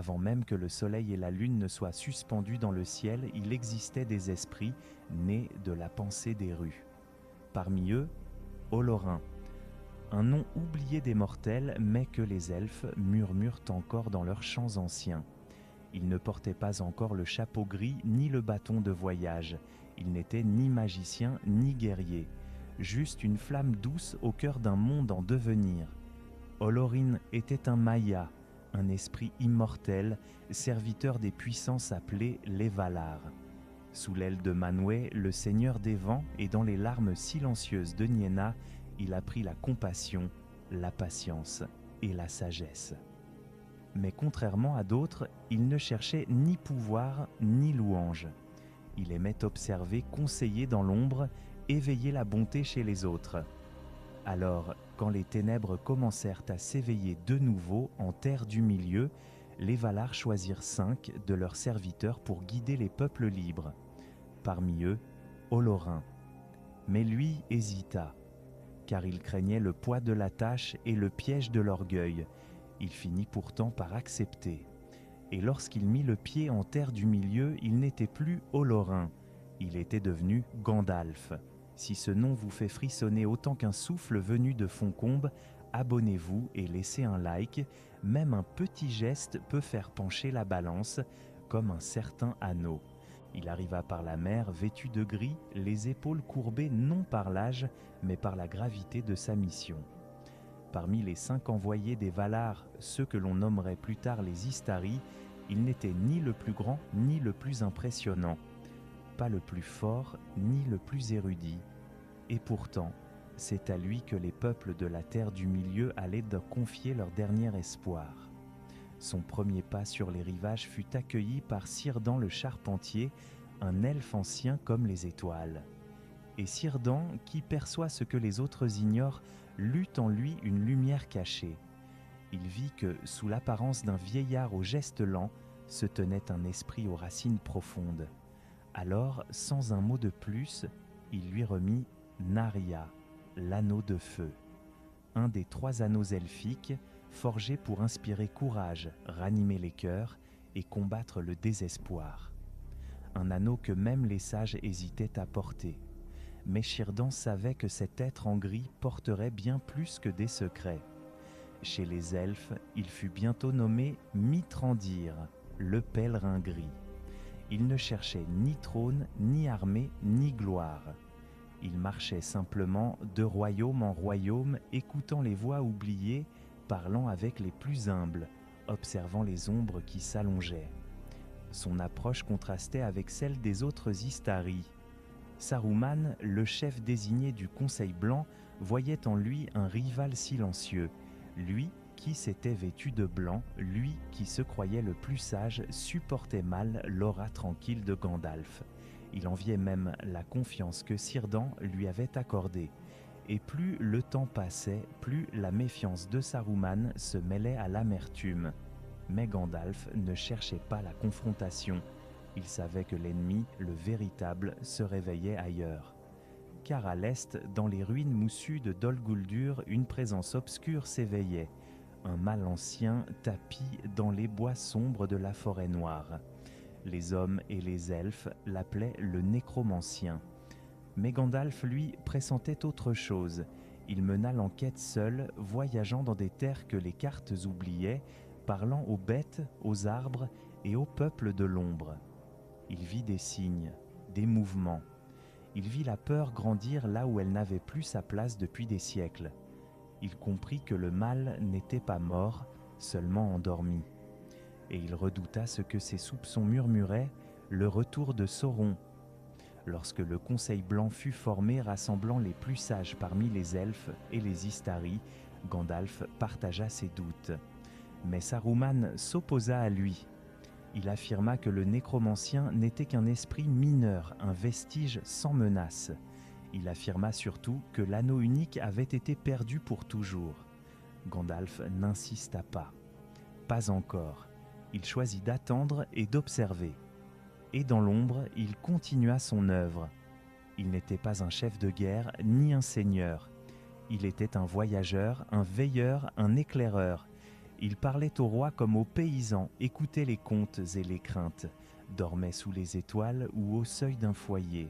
Avant même que le soleil et la lune ne soient suspendus dans le ciel, il existait des esprits nés de la pensée des rues. Parmi eux, Olorin, un nom oublié des mortels, mais que les elfes murmurent encore dans leurs chants anciens. Il ne portait pas encore le chapeau gris ni le bâton de voyage. Il n'était ni magicien ni guerrier, juste une flamme douce au cœur d'un monde en devenir. Olorin était un Maya, un esprit immortel, serviteur des puissances appelées les Valar. Sous l'aile de Manwë, le seigneur des vents, et dans les larmes silencieuses de Nienna, il apprit la compassion, la patience et la sagesse. Mais contrairement à d'autres, il ne cherchait ni pouvoir ni louange. Il aimait observer, conseiller dans l'ombre, éveiller la bonté chez les autres. Alors, quand les ténèbres commencèrent à s'éveiller de nouveau en terre du milieu, les Valar choisirent 5 de leurs serviteurs pour guider les peuples libres. Parmi eux, Olorin. Mais lui hésita, car il craignait le poids de la tâche et le piège de l'orgueil. Il finit pourtant par accepter. Et lorsqu'il mit le pied en terre du milieu, il n'était plus Olorin, il était devenu Gandalf. Si ce nom vous fait frissonner autant qu'un souffle venu de Foncombe, abonnez-vous et laissez un like. Même un petit geste peut faire pencher la balance, comme un certain anneau. Il arriva par la mer vêtu de gris, les épaules courbées non par l'âge, mais par la gravité de sa mission. Parmi les 5 envoyés des Valar, ceux que l'on nommerait plus tard les Istari, il n'était ni le plus grand ni le plus impressionnant, pas le plus fort ni le plus érudit. Et pourtant, c'est à lui que les peuples de la Terre du Milieu allaient confier leur dernier espoir. Son premier pas sur les rivages fut accueilli par Círdan le Charpentier, un elfe ancien comme les étoiles. Et Círdan, qui perçoit ce que les autres ignorent, lut en lui une lumière cachée. Il vit que, sous l'apparence d'un vieillard au geste lent, se tenait un esprit aux racines profondes. Alors, sans un mot de plus, il lui remit Narya, l'anneau de feu, un des 3 anneaux elfiques, forgés pour inspirer courage, ranimer les cœurs et combattre le désespoir. Un anneau que même les sages hésitaient à porter. Mais Círdan savait que cet être en gris porterait bien plus que des secrets. Chez les elfes, il fut bientôt nommé Mithrandir, le pèlerin gris. Il ne cherchait ni trône, ni armée, ni gloire. Il marchait simplement de royaume en royaume, écoutant les voix oubliées, parlant avec les plus humbles, observant les ombres qui s'allongeaient. Son approche contrastait avec celle des autres Istari. Saruman, le chef désigné du Conseil blanc, voyait en lui un rival silencieux. Lui qui s'était vêtu de blanc, lui qui se croyait le plus sage, supportait mal l'aura tranquille de Gandalf. Il enviait même la confiance que Círdan lui avait accordée. Et plus le temps passait, plus la méfiance de Saruman se mêlait à l'amertume. Mais Gandalf ne cherchait pas la confrontation. Il savait que l'ennemi, le véritable, se réveillait ailleurs. Car à l'est, dans les ruines moussues de Dol Guldur, une présence obscure s'éveillait. Un mal ancien tapi dans les bois sombres de la forêt noire. Les hommes et les elfes l'appelaient le nécromancien. Mais Gandalf, lui, pressentait autre chose. Il mena l'enquête seul, voyageant dans des terres que les cartes oubliaient, parlant aux bêtes, aux arbres et aux peuples de l'ombre. Il vit des signes, des mouvements. Il vit la peur grandir là où elle n'avait plus sa place depuis des siècles. Il comprit que le mal n'était pas mort, seulement endormi. Et il redouta ce que ses soupçons murmuraient, le retour de Sauron. Lorsque le Conseil blanc fut formé, rassemblant les plus sages parmi les elfes et les Istari, Gandalf partagea ses doutes. Mais Saruman s'opposa à lui. Il affirma que le nécromancien n'était qu'un esprit mineur, un vestige sans menace. Il affirma surtout que l'anneau unique avait été perdu pour toujours. Gandalf n'insista pas. Pas encore. Il choisit d'attendre et d'observer. Et dans l'ombre, il continua son œuvre. Il n'était pas un chef de guerre, ni un seigneur. Il était un voyageur, un veilleur, un éclaireur. Il parlait au roi comme aux paysans, écoutait les contes et les craintes, dormait sous les étoiles ou au seuil d'un foyer.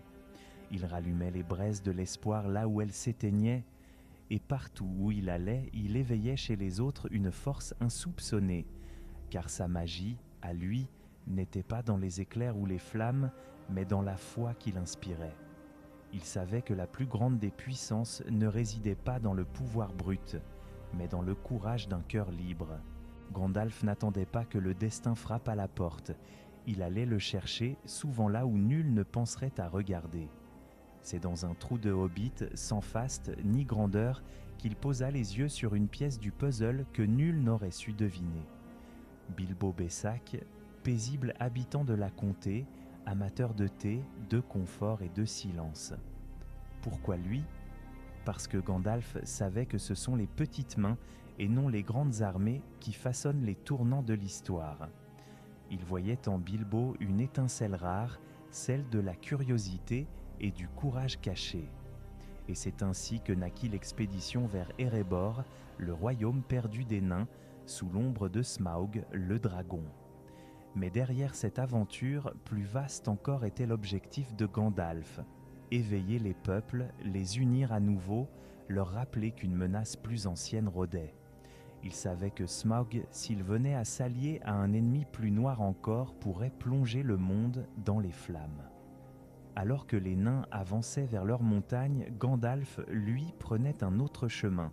Il rallumait les braises de l'espoir là où elles s'éteignaient, et partout où il allait, il éveillait chez les autres une force insoupçonnée, car sa magie, à lui, n'était pas dans les éclairs ou les flammes, mais dans la foi qu'il inspirait. Il savait que la plus grande des puissances ne résidait pas dans le pouvoir brut, mais dans le courage d'un cœur libre. Gandalf n'attendait pas que le destin frappe à la porte. Il allait le chercher, souvent là où nul ne penserait à regarder. C'est dans un trou de hobbit, sans faste ni grandeur, qu'il posa les yeux sur une pièce du puzzle que nul n'aurait su deviner. Bilbo Bessac, paisible habitant de la comté, amateur de thé, de confort et de silence. Pourquoi lui ? Parce que Gandalf savait que ce sont les petites mains et non les grandes armées qui façonnent les tournants de l'histoire. Il voyait en Bilbo une étincelle rare, celle de la curiosité et du courage caché. Et c'est ainsi que naquit l'expédition vers Erebor, le royaume perdu des nains, sous l'ombre de Smaug, le dragon. Mais derrière cette aventure, plus vaste encore était l'objectif de Gandalf, éveiller les peuples, les unir à nouveau, leur rappeler qu'une menace plus ancienne rôdait. Il savait que Smaug, s'il venait à s'allier à un ennemi plus noir encore, pourrait plonger le monde dans les flammes. Alors que les nains avançaient vers leur montagne, Gandalf, lui, prenait un autre chemin.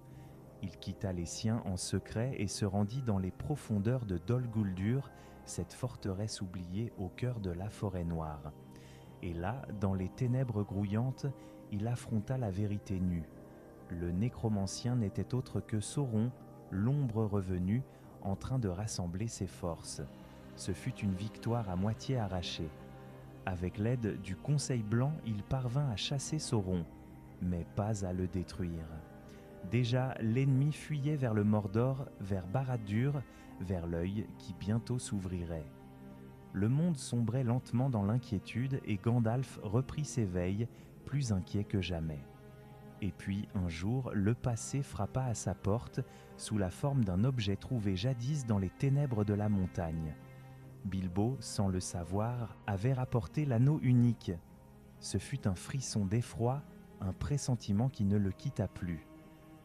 Il quitta les siens en secret et se rendit dans les profondeurs de Dol Guldur, cette forteresse oubliée au cœur de la forêt noire. Et là, dans les ténèbres grouillantes, il affronta la vérité nue. Le nécromancien n'était autre que Sauron, l'ombre revenue, en train de rassembler ses forces. Ce fut une victoire à moitié arrachée. Avec l'aide du Conseil Blanc, il parvint à chasser Sauron, mais pas à le détruire. Déjà, l'ennemi fuyait vers le Mordor, vers Barad-dûr, vers l'œil qui bientôt s'ouvrirait. Le monde sombrait lentement dans l'inquiétude et Gandalf reprit ses veilles, plus inquiet que jamais. Et puis, un jour, le passé frappa à sa porte sous la forme d'un objet trouvé jadis dans les ténèbres de la montagne. Bilbo, sans le savoir, avait rapporté l'anneau unique. Ce fut un frisson d'effroi, un pressentiment qui ne le quitta plus.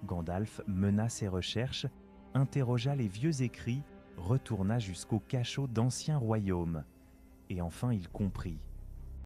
Gandalf mena ses recherches, interrogea les vieux écrits, retourna jusqu'au cachot d'anciens royaumes. Et enfin il comprit.